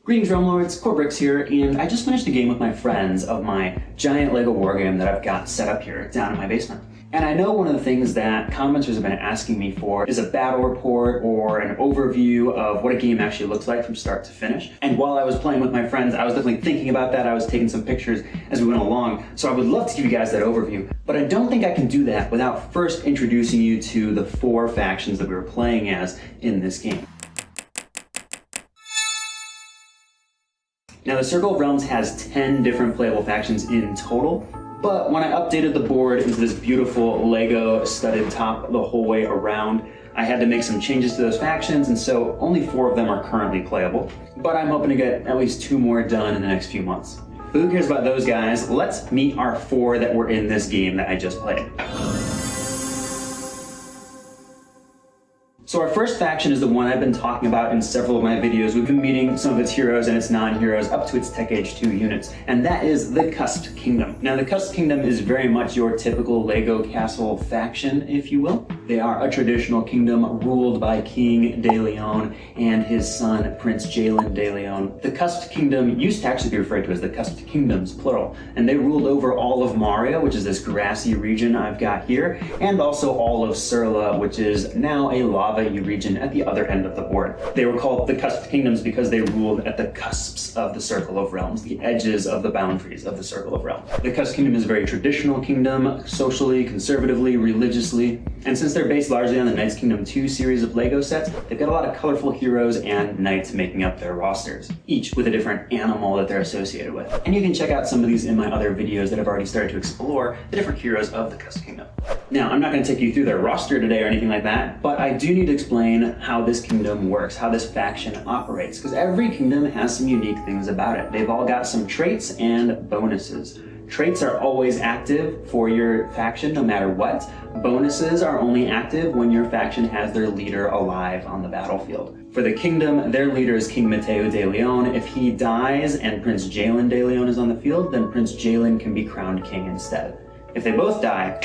Greetings Realm Lords, COR here, and I just finished a game with my friends of my giant LEGO wargame that I've got set up here down in my basement. And I know one of the things that commenters have been asking me for is a battle report or an overview of what a game actually looks like from start to finish. And while I was playing with my friends, I was definitely thinking about that. I was taking some pictures as we went along, so I would love to give you guys that overview. But I don't think I can do that without first introducing you to the 4 factions that we were playing as in this game. Now, the Circle of Realms has 10 different playable factions in total, but when I updated the board into this beautiful Lego studded top the whole way around, I had to make some changes to those factions, and so only 4 of them are currently playable, but I'm hoping to get at least 2 more done in the next few months. But who cares about those guys? Let's meet our 4 that were in this game that I just played. So our first faction is the one I've been talking about in several of my videos. We've been meeting some of its heroes and its non-heroes up to its Tech Age 2 units, and that is the Cusped Kingdom. Now, the Cusped Kingdom is very much your typical Lego castle faction, if you will. They are a traditional kingdom ruled by King De Leon and his son, Prince Jalen De Leon. The Cusped Kingdom used to actually be referred to as the Cusped Kingdoms, plural, and they ruled over all of Maria, which is this grassy region I've got here, and also all of Surla, which is now a lava region at the other end of the board. They were called the Cusped Kingdoms because they ruled at the cusps of the Circle of Realms, the edges of the boundaries of the Circle of Realms. The Cusped Kingdom is a very traditional kingdom, socially, conservatively, religiously, and since they're based largely on the Knights Kingdom 2 series of Lego sets, they've got a lot of colorful heroes and knights making up their rosters, each with a different animal that they're associated with. And you can check out some of these in my other videos that have already started to explore the different heroes of the Cusped Kingdom. Now, I'm not going to take you through their roster today or anything like that, but I do need to explain how this kingdom works, how this faction operates, because every kingdom has some unique things about it. They've all got some traits and bonuses. Traits are always active for your faction no matter what. Bonuses are only active when your faction has their leader alive on the battlefield. For the kingdom, their leader is King Mateo de Leon. If he dies and Prince Jalen de Leon is on the field, then Prince Jalen can be crowned king instead. If they both die,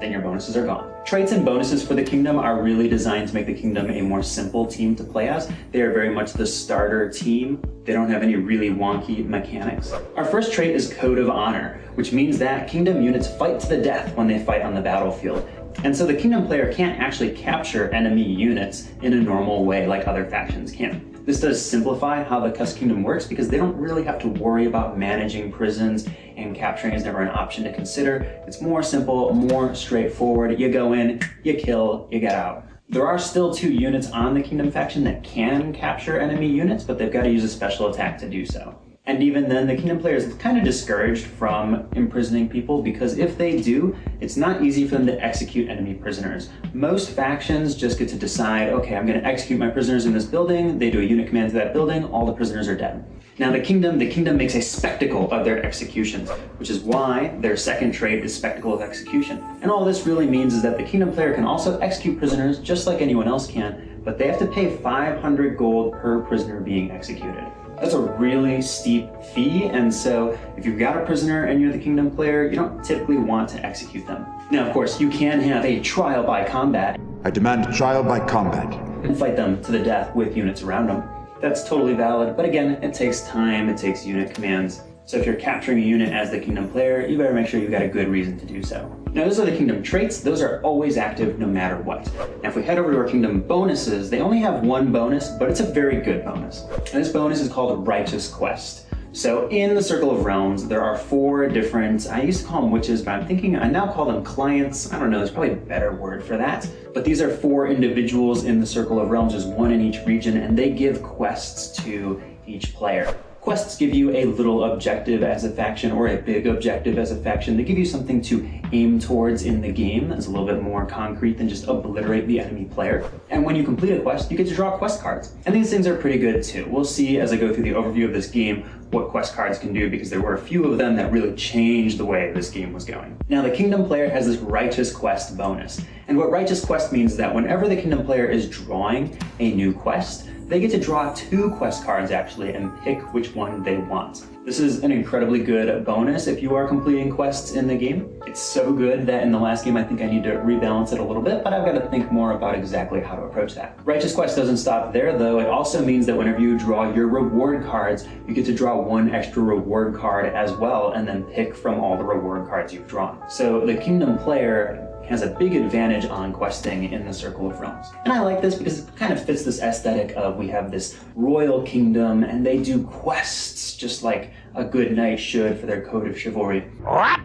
then your bonuses are gone. Traits and bonuses for the kingdom are really designed to make the kingdom a more simple team to play as. They are very much the starter team. They don't have any really wonky mechanics. Our first trait is Code of Honor, which means that kingdom units fight to the death when they fight on the battlefield. And so the kingdom player can't actually capture enemy units in a normal way like other factions can. This does simplify how the Cusped Kingdom works because they don't really have to worry about managing prisons, and capturing is never an option to consider. It's more simple, more straightforward. You go in, you kill, you get out. There are still 2 units on the Kingdom faction that can capture enemy units, but they've got to use a special attack to do so. And even then, the Kingdom player is kind of discouraged from imprisoning people because if they do, it's not easy for them to execute enemy prisoners. Most factions just get to decide, okay, I'm going to execute my prisoners in this building. They do a unit command to that building, all the prisoners are dead. Now the kingdom makes a spectacle of their executions, which is why their second trait is Spectacle of Execution. And all this really means is that the kingdom player can also execute prisoners just like anyone else can, but they have to pay 500 gold per prisoner being executed. That's a really steep fee, and so if you've got a prisoner and you're the kingdom player, you don't typically want to execute them. Now, of course, you can have a trial by combat. I demand trial by combat. And fight them to the death with units around them. That's totally valid, but again, it takes time, it takes unit commands. So if you're capturing a unit as the kingdom player, you better make sure you've got a good reason to do so. Now, those are the kingdom traits. Those are always active no matter what. Now, if we head over to our kingdom bonuses, they only have 1 bonus, but it's a very good bonus. And this bonus is called Righteous Quest. So in the Circle of Realms, there are 4 different, I used to call them witches, but I'm thinking I now call them clients. I don't know, there's probably a better word for that. But these are 4 individuals in the Circle of Realms. There's 1 in each region, and they give quests to each player. Quests give you a little objective as a faction or a big objective as a faction. They give you something to aim towards in the game that's a little bit more concrete than just obliterate the enemy player. And when you complete a quest, you get to draw quest cards. And these things are pretty good too. We'll see as I go through the overview of this game what quest cards can do because there were a few of them that really changed the way this game was going. Now the Kingdom player has this Righteous Quest bonus. And what Righteous Quest means is that whenever the Kingdom player is drawing a new quest, they get to draw 2 quest cards actually and pick which one they want. This is an incredibly good bonus if you are completing quests in the game. It's so good that in the last game I think I need to rebalance it a little bit, but I've got to think more about exactly how to approach that. Righteous Quest doesn't stop there though. It also means that whenever you draw your reward cards, you get to draw 1 extra reward card as well and then pick from all the reward cards you've drawn. So the Kingdom player has a big advantage on questing in the Circle of Realms. And I like this because it kind of fits this aesthetic of we have this royal kingdom and they do quests just like a good knight should for their code of chivalry. What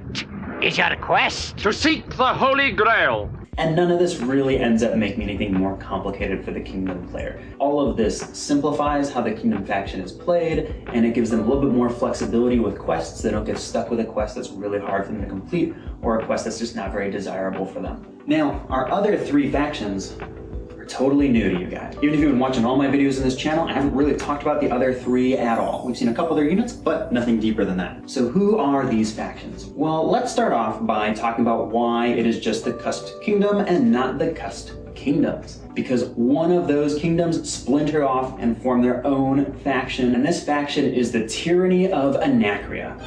is your quest? To seek the Holy Grail. And none of this really ends up making anything more complicated for the Kingdom player. All of this simplifies how the Kingdom faction is played, and it gives them a little bit more flexibility with quests. They don't get stuck with a quest that's really hard for them to complete, or a quest that's just not very desirable for them. Now, our other 3 factions are totally new to you guys. Even if you've been watching all my videos in this channel, I haven't really talked about the other 3 at all. We've seen a couple of their units, but nothing deeper than that. So who are these factions? Well, let's start off by talking about why it is just the Cusped Kingdom and not the Cusped Kingdoms. Because one of those kingdoms splintered off and formed their own faction, and this faction is the Tyranny of Anakria.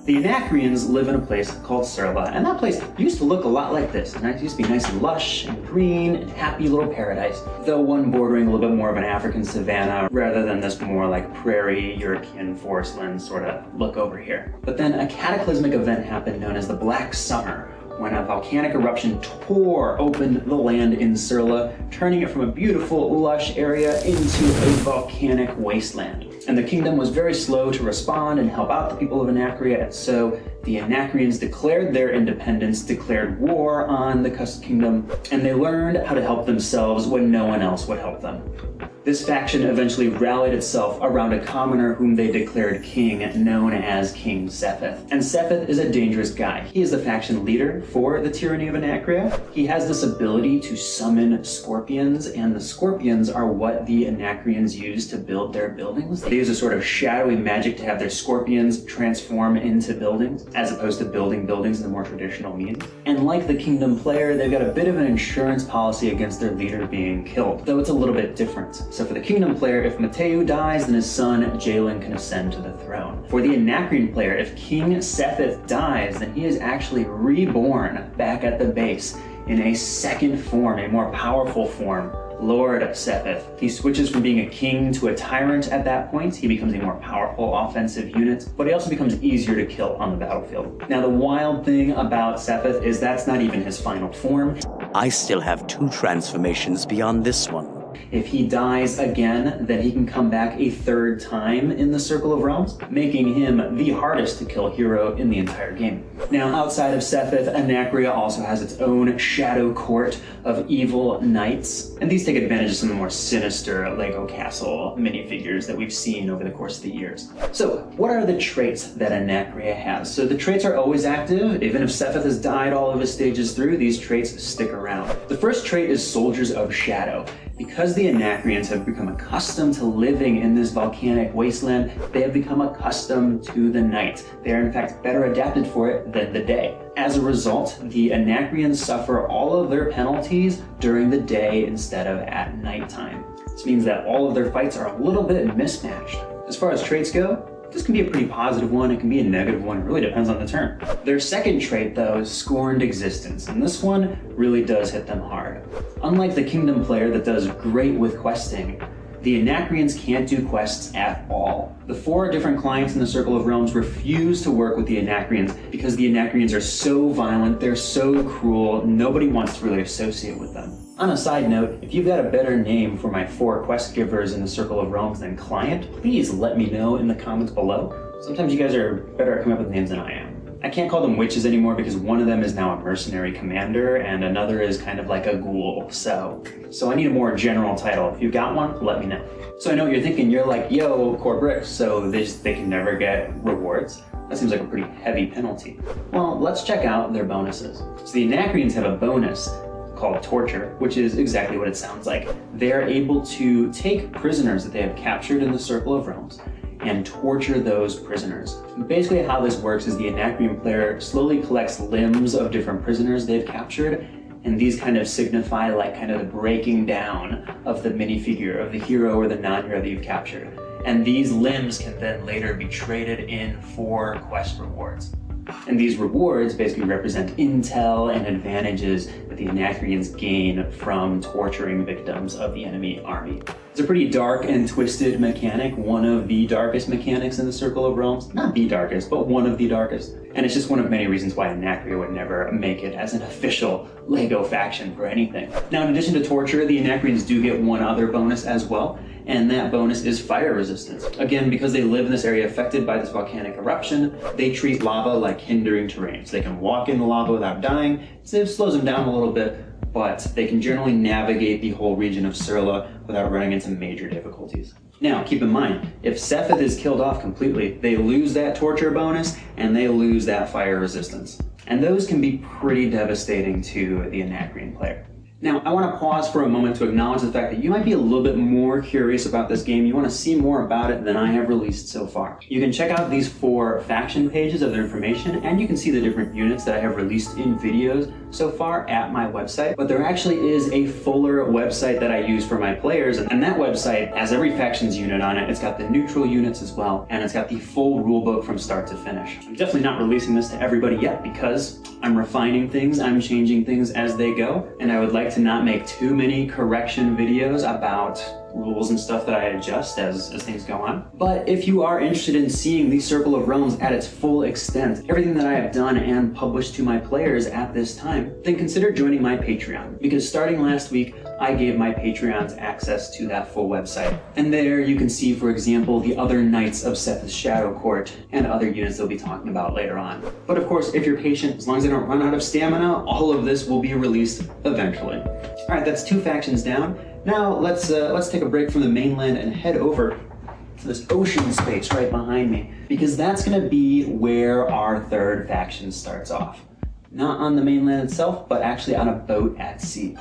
The Anacrians live in a place called Surla, and that place used to look a lot like this. And it used to be nice and lush and green and happy little paradise, though one bordering a little bit more of an African savanna rather than this more like prairie, European forestland sort of look over here. But then a cataclysmic event happened known as the Black Summer, when a volcanic eruption tore open the land in Surla, turning it from a beautiful, lush area into a volcanic wasteland. And the kingdom was very slow to respond and help out the people of Anakria, and so the Anacrians declared their independence, declared war on the Cusped Kingdom, and they learned how to help themselves when no one else would help them. This faction eventually rallied itself around a commoner whom they declared king, known as King Setheth. And Setheth is a dangerous guy. He is the faction leader for the Tyranny of Anakria. He has this ability to summon scorpions, and the scorpions are what the Anacrians use to build their buildings. They use a sort of shadowy magic to have their scorpions transform into buildings, as opposed to building buildings in the more traditional means. And like the Kingdom player, they've got a bit of an insurance policy against their leader being killed, though it's a little bit different. So for the Kingdom player, if Mateu dies, then his son Jalen can ascend to the throne. For the Anacrian player, if King Setheth dies, then he is actually reborn back at the base in a second form, a more powerful form, Lord Setheth. He switches from being a king to a tyrant at that point. He becomes a more powerful offensive unit, but he also becomes easier to kill on the battlefield. Now the wild thing about Setheth is that's not even his final form. I still have 2 transformations beyond this one. If he dies again, then he can come back a 3rd time in the Circle of Realms, making him the hardest to kill hero in the entire game. Now, outside of Setheth, Anakria also has its own shadow court of evil knights, and these take advantage of some of the more sinister Lego Castle minifigures that we've seen over the course of the years. So, what are the traits that Anakria has? So the traits are always active. Even if Setheth has died all of his stages through, these traits stick around. The first trait is Soldiers of Shadow. Because the Anacrians have become accustomed to living in this volcanic wasteland, they have become accustomed to the night. They are in fact better adapted for it than the day. As a result, the Anacrians suffer all of their penalties during the day instead of at nighttime. This means that all of their fights are a little bit mismatched. As far as traits go, this can be a pretty positive one, it can be a negative one, it really depends on the turn. Their second trait though is Scorned Existence, and this one really does hit them hard. Unlike the Kingdom player that does great with questing, the Anacrians can't do quests at all. The 4 different clients in the Circle of Realms refuse to work with the Anacrians because the Anacrians are so violent, they're so cruel, nobody wants to really associate with them. On a side note, if you've got a better name for my 4 quest givers in the Circle of Realms than client, please let me know in the comments below. Sometimes you guys are better at coming up with names than I am. I can't call them witches anymore because one of them is now a mercenary commander and another is kind of like a ghoul, so I need a more general title. If you've got one, let me know. So I know what you're thinking, you're like, yo, core bricks, so they can never get rewards? That seems like a pretty heavy penalty. Well, let's check out their bonuses. So the Anacrians have a bonus called Torture, which is exactly what it sounds like. They're able to take prisoners that they have captured in the Circle of Realms and torture those prisoners. Basically how this works is the Anacrian player slowly collects limbs of different prisoners they've captured, and these kind of signify like kind of the breaking down of the minifigure of the hero or the non-hero that you've captured. And these limbs can then later be traded in for quest rewards. And these rewards basically represent intel and advantages that the Anacrians gain from torturing victims of the enemy army. It's a pretty dark and twisted mechanic, one of the darkest mechanics in the Circle of Realms. Not the darkest, but one of the darkest. And it's just one of many reasons why Anakria would never make it as an official LEGO faction for anything. Now, in addition to torture, the Anacrians do get one other bonus as well, and that bonus is fire resistance. Again, because they live in this area affected by this volcanic eruption, they treat lava like hindering terrain. So they can walk in the lava without dying, so it slows them down a little bit, but they can generally navigate the whole region of Surla without running into major difficulties. Now, keep in mind, if Sephiroth is killed off completely, they lose that torture bonus and they lose that fire resistance. And those can be pretty devastating to the Anacrian player. Now, I want to pause for a moment to acknowledge the fact that you might be a little bit more curious about this game. You want to see more about it than I have released so far. You can check out these 4 faction pages of their information, and you can see the different units that I have released in videos so far at my website. But there actually is a fuller website that I use for my players, and that website has every faction's unit on it. It's got the neutral units as well, and it's got the full rulebook from start to finish. I'm definitely not releasing this to everybody yet because I'm refining things, I'm changing things as they go, and I would like to not make too many correction videos about rules and stuff that I adjust as things go on. But if you are interested in seeing the Circle of Realms at its full extent, everything that I have done and published to my players at this time, then consider joining my Patreon. Because starting last week, I gave my Patreons access to that full website. And there you can see, for example, the other Knights of Seth's Shadow Court and other units they'll be talking about later on. But of course, if you're patient, as long as I don't run out of stamina, all of this will be released eventually. All right, that's 2 factions down. Now let's take a break from the mainland and head over to this ocean space right behind me, because that's going to be where our 3rd faction starts off. Not on the mainland itself, but actually on a boat at sea.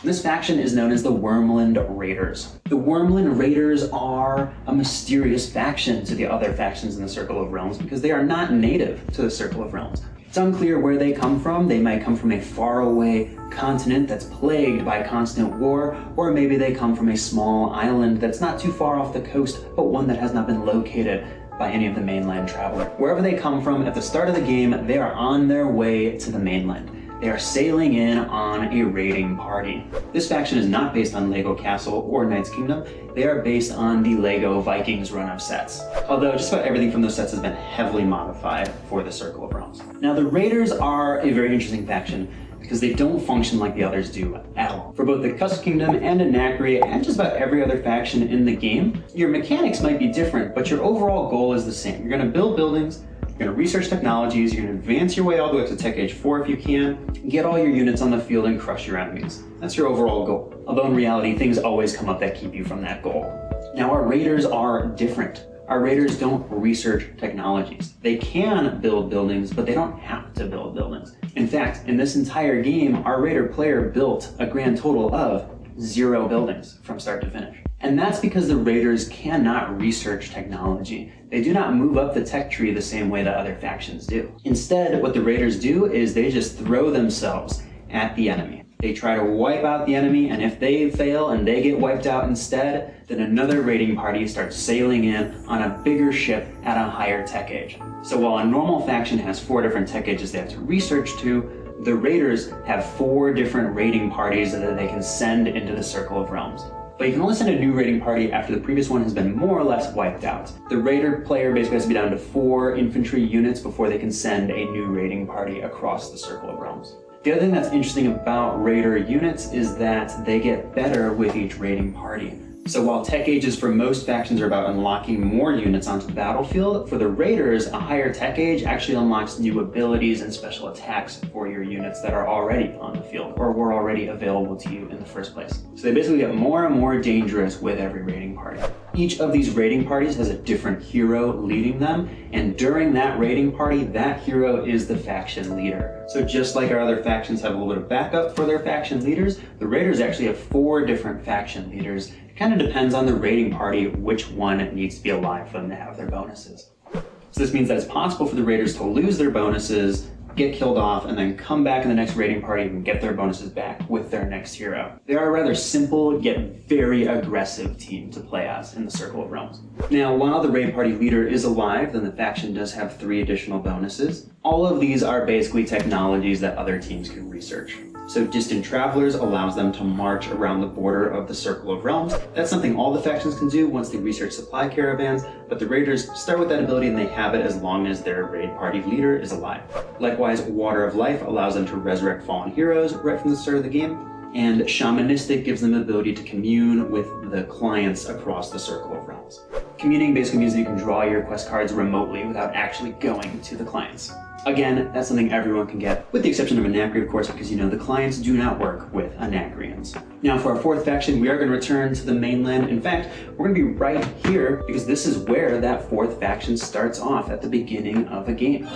This faction is known as the Wyrmland Raiders. The Wyrmland Raiders are a mysterious faction to the other factions in the Circle of Realms because they are not native to the Circle of Realms. It's unclear where they come from. They might come from a faraway continent that's plagued by constant war, or maybe they come from a small island that's not too far off the coast, but one that has not been located by any of the mainland travelers. Wherever they come from, at the start of the game, they are on their way to the mainland. They are sailing in on a raiding party. This faction is not based on LEGO Castle or Knight's Kingdom. They are based on the LEGO Vikings run of sets. Although just about everything from those sets has been heavily modified for the Circle of Realms. Now the Raiders are a very interesting faction because they don't function like the others do at all. For both the Cusped Kingdom and Anakria and just about every other faction in the game, your mechanics might be different, but your overall goal is the same. You're going to build buildings, you're going to research technologies, you're going to advance your way all the way up to Tech Age 4 if you can, get all your units on the field and crush your enemies. That's your overall goal. Although in reality, things always come up that keep you from that goal. Now our Raiders are different. Our Raiders don't research technologies. They can build buildings, but they don't have to build buildings. In fact, in this entire game, our Raider player built a grand total of 0 buildings from start to finish. And that's because the Raiders cannot research technology. They do not move up the tech tree the same way that other factions do. Instead, what the Raiders do is they just throw themselves at the enemy. They try to wipe out the enemy, and if they fail and they get wiped out instead, then another raiding party starts sailing in on a bigger ship at a higher tech age. So while a normal faction has 4 different tech ages they have to research to, the Raiders have 4 different raiding parties that they can send into the Circle of Realms. But you can only send a new raiding party after the previous one has been more or less wiped out. The Raider player basically has to be down to 4 infantry units before they can send a new raiding party across the Circle of Realms. The other thing that's interesting about Raider units is that they get better with each raiding party. So while tech ages for most factions are about unlocking more units onto the battlefield, for the Raiders, a higher tech age actually unlocks new abilities and special attacks for your units that are already on the field or were already available to you in the first place. So they basically get more and more dangerous with every raiding party. Each of these raiding parties has a different hero leading them, and during that raiding party, that hero is the faction leader. So just like our other factions have a little bit of backup for their faction leaders, the Raiders actually have 4 different faction leaders. It kind of depends on the raiding party which one needs to be alive for them to have their bonuses. So this means that it's possible for the Raiders to lose their bonuses get killed off, and then come back in the next raiding party and get their bonuses back with their next hero. They are a rather simple yet very aggressive team to play as in the Circle of Realms. Now, while the raid party leader is alive, then the faction does have 3 additional bonuses. All of these are basically technologies that other teams can research. So Distant Travelers allows them to march around the border of the Circle of Realms. That's something all the factions can do once they research supply caravans, but the Raiders start with that ability and they have it as long as their raid party leader is alive. Likewise, Water of Life allows them to resurrect fallen heroes right from the start of the game, and Shamanistic gives them the ability to commune with the clients across the Circle of Realms. Communing basically means that you can draw your quest cards remotely without actually going to the clients. Again, that's something everyone can get, with the exception of Anakria, of course, because the clients do not work with Anakrians. Now, for our 4th faction, we are going to return to the mainland. In fact, we're going to be right here because this is where that 4th faction starts off at the beginning of the game.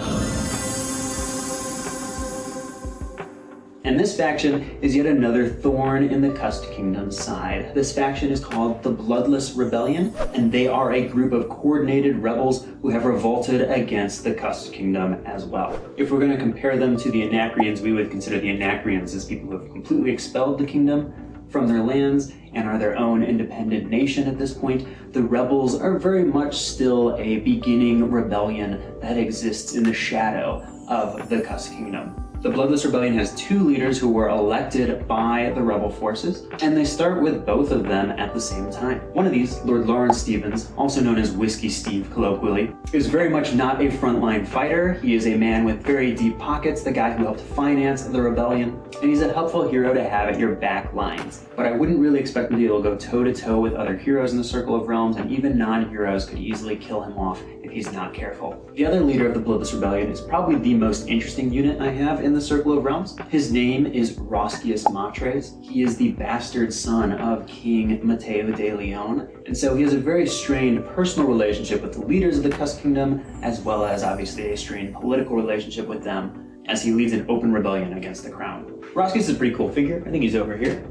And this faction is yet another thorn in the Cusped Kingdom's side. This faction is called the Bloodless Rebellion, and they are a group of coordinated rebels who have revolted against the Cusped Kingdom as well. If we're going to compare them to the Anakrians, we would consider the Anakrians as people who have completely expelled the kingdom from their lands and are their own independent nation at this point. The rebels are very much still a beginning rebellion that exists in the shadow of the Cusped Kingdom. The Bloodless Rebellion has 2 leaders who were elected by the rebel forces, and they start with both of them at the same time. One of these, Lord Lawrence Stevens, also known as Whiskey Steve colloquially, is very much not a frontline fighter. He is a man with very deep pockets, the guy who helped finance the rebellion, and he's a helpful hero to have at your back lines. But I wouldn't really expect him to be able to go toe-to-toe with other heroes in the Circle of Realms, and even non-heroes could easily kill him off if he's not careful. The other leader of the Bloodless Rebellion is probably the most interesting unit I have in the Circle of Realms. His name is Roscius Matres. He is the bastard son of King Matteo de Leon, and so he has a very strained personal relationship with the leaders of the Cusped Kingdom, as well as obviously a strained political relationship with them, as he leads an open rebellion against the crown. Roscius is a pretty cool figure. I think he's over here.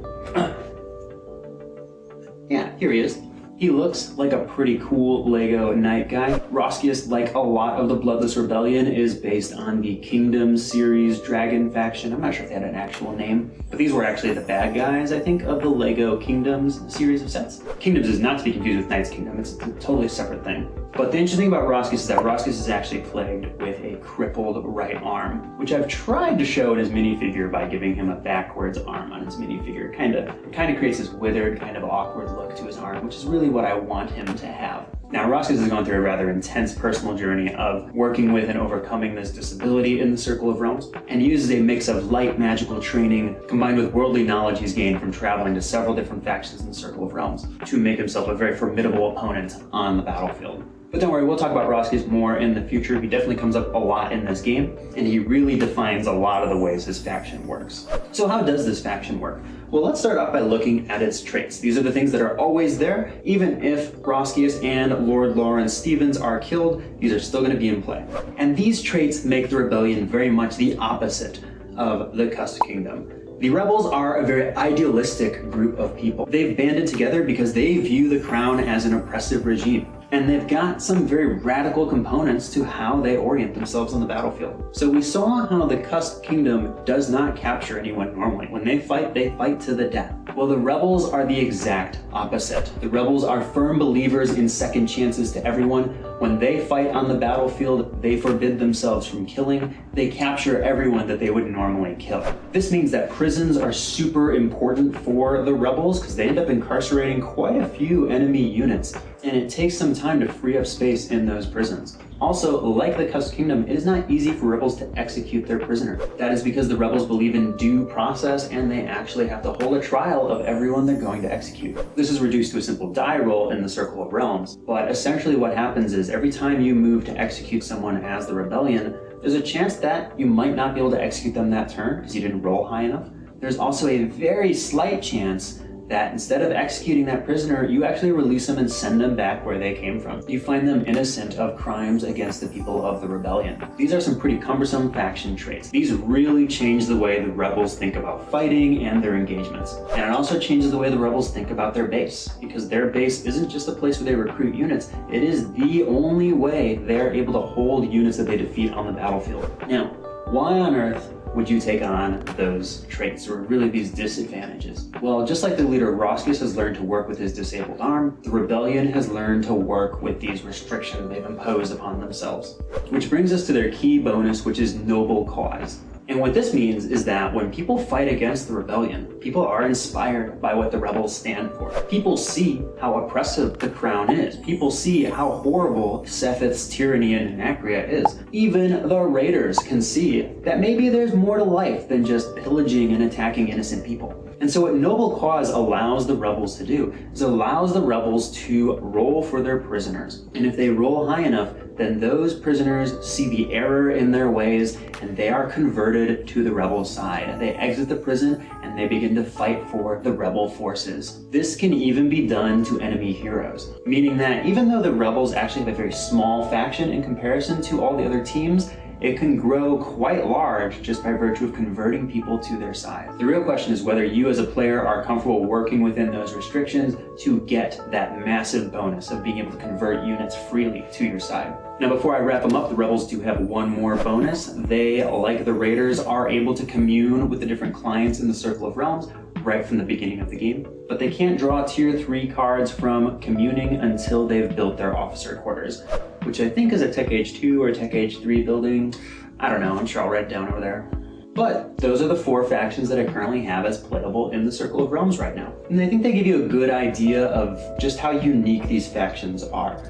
Yeah, here he is. He looks like a pretty cool Lego knight guy. Roscius, like a lot of the Bloodless Rebellion, is based on the Kingdom series Dragon faction. I'm not sure if they had an actual name, but these were actually the bad guys, I think, of the Lego Kingdoms series of sets. Kingdoms is not to be confused with Knights Kingdom. It's a totally separate thing. But the interesting thing about Roscius is that Roscius is actually plagued with a crippled right arm, which I've tried to show in his minifigure by giving him a backwards arm on his minifigure. It kind of creates this withered, kind of awkward look to his arm, which is really what I want him to have. Now, Roscius has gone through a rather intense personal journey of working with and overcoming this disability in the Circle of Realms, and he uses a mix of light magical training combined with worldly knowledge he's gained from traveling to several different factions in the Circle of Realms to make himself a very formidable opponent on the battlefield. But don't worry, we'll talk about Roscius more in the future. He definitely comes up a lot in this game, and he really defines a lot of the ways his faction works. So how does this faction work? Well, let's start off by looking at its traits. These are the things that are always there. Even if Roscius and Lord Lawrence Stevens are killed, these are still going to be in play. And these traits make the rebellion very much the opposite of the Cusped Kingdom. The rebels are a very idealistic group of people. They've banded together because they view the crown as an oppressive regime. And they've got some very radical components to how they orient themselves on the battlefield. So we saw how the Cusped Kingdom does not capture anyone normally. When they fight to the death. Well, the rebels are the exact opposite. The rebels are firm believers in second chances to everyone. When they fight on the battlefield, they forbid themselves from killing. They capture everyone that they would normally kill. This means that prisons are super important for the rebels because they end up incarcerating quite a few enemy units, and it takes some time to free up space in those prisons. Also, like the Cusped Kingdom, it is not easy for rebels to execute their prisoner. That is because the rebels believe in due process and they actually have to hold a trial of everyone they're going to execute. This is reduced to a simple die roll in the Circle of Realms, but essentially what happens is every time you move to execute someone as the rebellion, there's a chance that you might not be able to execute them that turn because you didn't roll high enough. There's also a very slight chance that instead of executing that prisoner, you actually release them and send them back where they came from. You find them innocent of crimes against the people of the rebellion. These are some pretty cumbersome faction traits. These really change the way the rebels think about fighting and their engagements. And it also changes the way the rebels think about their base, because their base isn't just a place where they recruit units, it is the only way they're able to hold units that they defeat on the battlefield. Now, Why on earth would you take on those traits, or really these disadvantages? Well, just like the leader Heroscape has learned to work with his disabled arm, the rebellion has learned to work with these restrictions they've imposed upon themselves. Which brings us to their key bonus, which is noble cause. And what this means is that when people fight against the rebellion, people are inspired by what the rebels stand for. People see how oppressive the crown is. People see how horrible Seth's Tyranny of Anakria is. Even the raiders can see that maybe there's more to life than just pillaging and attacking innocent people. And so what noble cause allows the rebels to do is allows the rebels to roll for their prisoners. And if they roll high enough, then those prisoners see the error in their ways and they are converted to the rebel side. They exit the prison and they begin to fight for the rebel forces. This can even be done to enemy heroes, meaning that even though the rebels actually have a very small faction in comparison to all the other teams, it can grow quite large just by virtue of converting people to their side. The real question is whether you as a player are comfortable working within those restrictions to get that massive bonus of being able to convert units freely to your side. Now, before I wrap them up, the rebels do have one more bonus. They, like the raiders, are able to commune with the different clients in the Circle of Realms right from the beginning of the game, but they can't draw tier 3 cards from communing until they've built their officer quarters, which I think is a Tech Age 2 or Tech Age 3 building. I don't know, I'm sure I'll write it down over there. But those are the 4 factions that I currently have as playable in the Circle of Realms right now. And I think they give you a good idea of just how unique these factions are.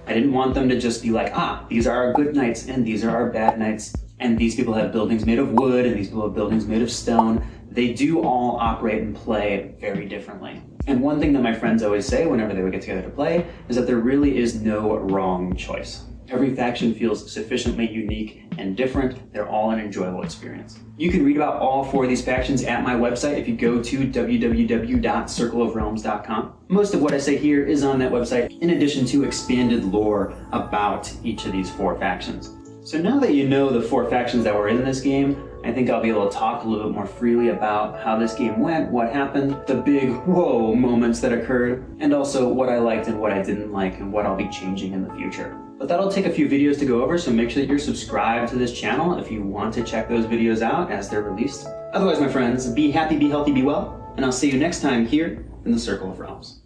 I didn't want them to just be like, these are our good knights and these are our bad knights, and these people have buildings made of wood and these people have buildings made of stone. They do all operate and play very differently. And one thing that my friends always say whenever they would get together to play is that there really is no wrong choice. Every faction feels sufficiently unique and different. They're all an enjoyable experience. You can read about all 4 of these factions at my website if you go to www.circleofrealms.com. Most of what I say here is on that website, in addition to expanded lore about each of these 4 factions. So now that you know the 4 factions that were in this game, I think I'll be able to talk a little bit more freely about how this game went, what happened, the big whoa moments that occurred, and also what I liked and what I didn't like and what I'll be changing in the future. But that'll take a few videos to go over, so make sure that you're subscribed to this channel if you want to check those videos out as they're released. Otherwise, my friends, be happy, be healthy, be well, and I'll see you next time here in the Circle of Realms.